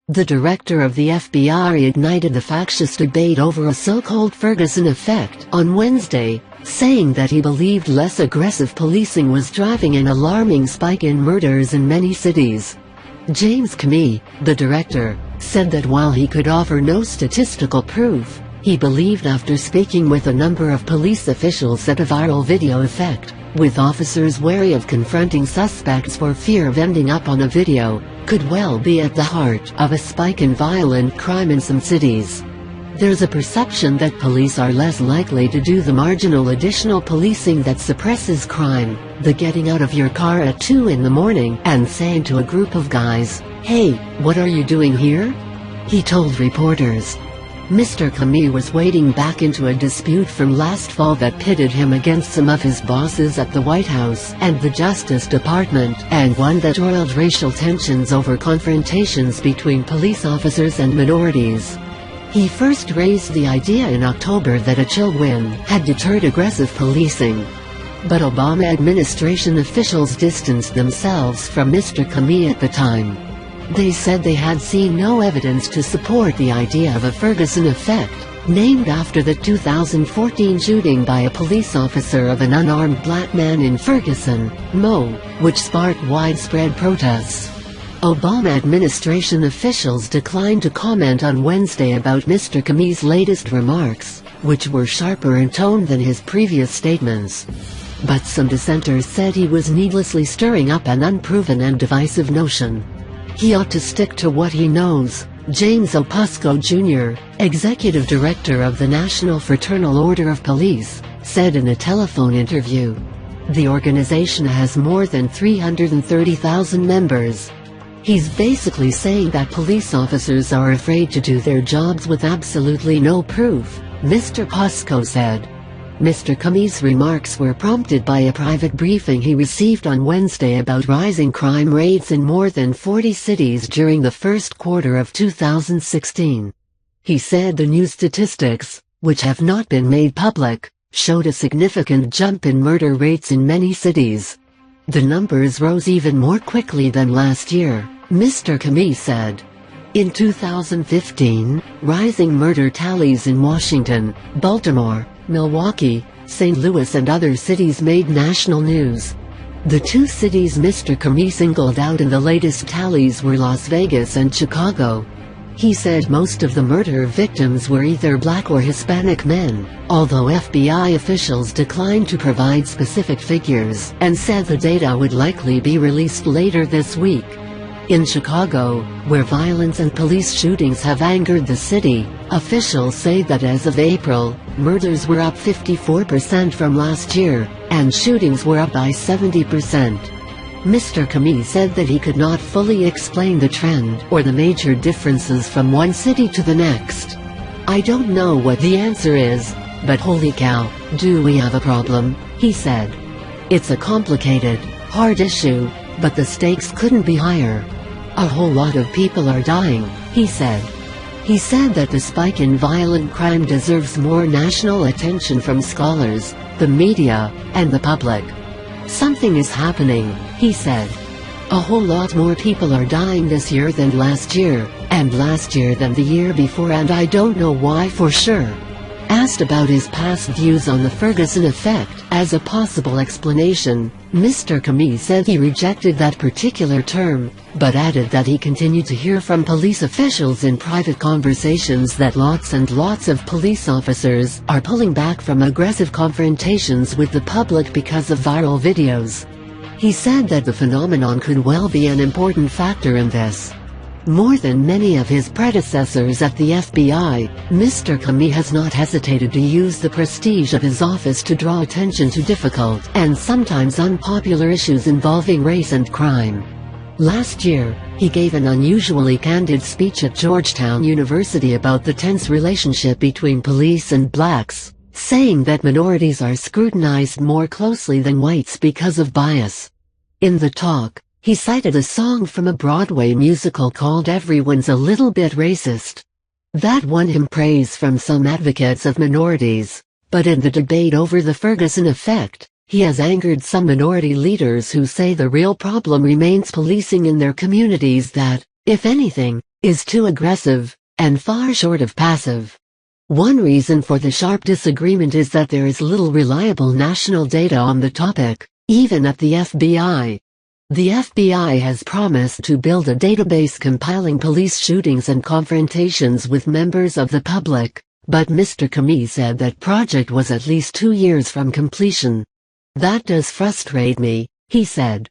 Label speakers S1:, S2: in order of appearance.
S1: The director of the FBI ignited the factious debate over a so-called Ferguson effect on Wednesday, saying that he believed less aggressive policing was driving an alarming spike in murders in many cities. James Comey, the director, said that while he could offer no statistical proof, he believed after speaking with a number of police officials that a viral video effect, with officers wary of confronting suspects for fear of ending up on a video, could well be at the heart of a spike in violent crime in some cities. There's a perception that police are less likely to do the marginal additional policing that suppresses crime, the getting out of your car at 2 in the morning and saying to a group of guys, "Hey, what are you doing here?" he told reporters. Mr. Comey was wading back into a dispute from last fall that pitted him against some of his bosses at the White House and the Justice Department, and one that oiled racial tensions over confrontations between police officers and minorities. He first raised the idea in October that a chill wind had deterred aggressive policing. But Obama administration officials distanced themselves from Mr. Comey at the time. They said they had seen no evidence to support the idea of a Ferguson effect, named after the 2014 shooting by a police officer of an unarmed black man in Ferguson, Mo, which sparked widespread protests. Obama administration officials declined to comment on Wednesday about Mr. Comey's latest remarks, which were sharper in tone than his previous statements. But some dissenters said he was needlessly stirring up an unproven and divisive notion. He ought to stick to what he knows, James Opusco Jr., executive director of the National Fraternal Order of Police, said in a telephone interview. The organization has more than 330,000 members. He's basically saying that police officers are afraid to do their jobs with absolutely no proof, Mr. Opusco said. Mr. Comey's remarks were prompted by a private briefing he received on Wednesday about rising crime rates in more than 40 cities during the first quarter of 2016. He said the new statistics, which have not been made public, showed a significant jump in murder rates in many cities. The numbers rose even more quickly than last year, Mr. Comey said. In 2015, rising murder tallies in Washington, Baltimore, Milwaukee, St. Louis and other cities made national news. The two cities Mr. Comey singled out in the latest tallies were Las Vegas and Chicago. He said most of the murder victims were either black or Hispanic men, although FBI officials declined to provide specific figures and said the data would likely be released later this week. In Chicago, where violence and police shootings have angered the city, officials say that as of April, murders were up 54% from last year, and shootings were up by 70%. Mr. Comey said that he could not fully explain the trend or the major differences from one city to the next. "I don't know what the answer is, but holy cow, do we have a problem," he said. "It's a complicated, hard issue, but the stakes couldn't be higher. A whole lot of people are dying," he said. He said that the spike in violent crime deserves more national attention from scholars, the media, and the public. "Something is happening," he said. "A whole lot more people are dying this year than last year, and last year than the year before, and I don't know why for sure." Asked about his past views on the Ferguson effect as a possible explanation, Mr. Comey said he rejected that particular term, but added that he continued to hear from police officials in private conversations that lots and lots of police officers are pulling back from aggressive confrontations with the public because of viral videos. He said that the phenomenon could well be an important factor in this. More than many of his predecessors at the FBI, Mr. Comey has not hesitated to use the prestige of his office to draw attention to difficult and sometimes unpopular issues involving race and crime. Last year, he gave an unusually candid speech at Georgetown University about the tense relationship between police and blacks, saying that minorities are scrutinized more closely than whites because of bias. In the talk, he cited a song from a Broadway musical called "Everyone's a Little Bit Racist." That won him praise from some advocates of minorities, but in the debate over the Ferguson effect, he has angered some minority leaders who say the real problem remains policing in their communities that, if anything, is too aggressive, and far short of passive. One reason for the sharp disagreement is that there is little reliable national data on the topic, even at the FBI. The FBI has promised to build a database compiling police shootings and confrontations with members of the public, but Mr. Comey said that project was at least 2 years from completion. "That does frustrate me," he said.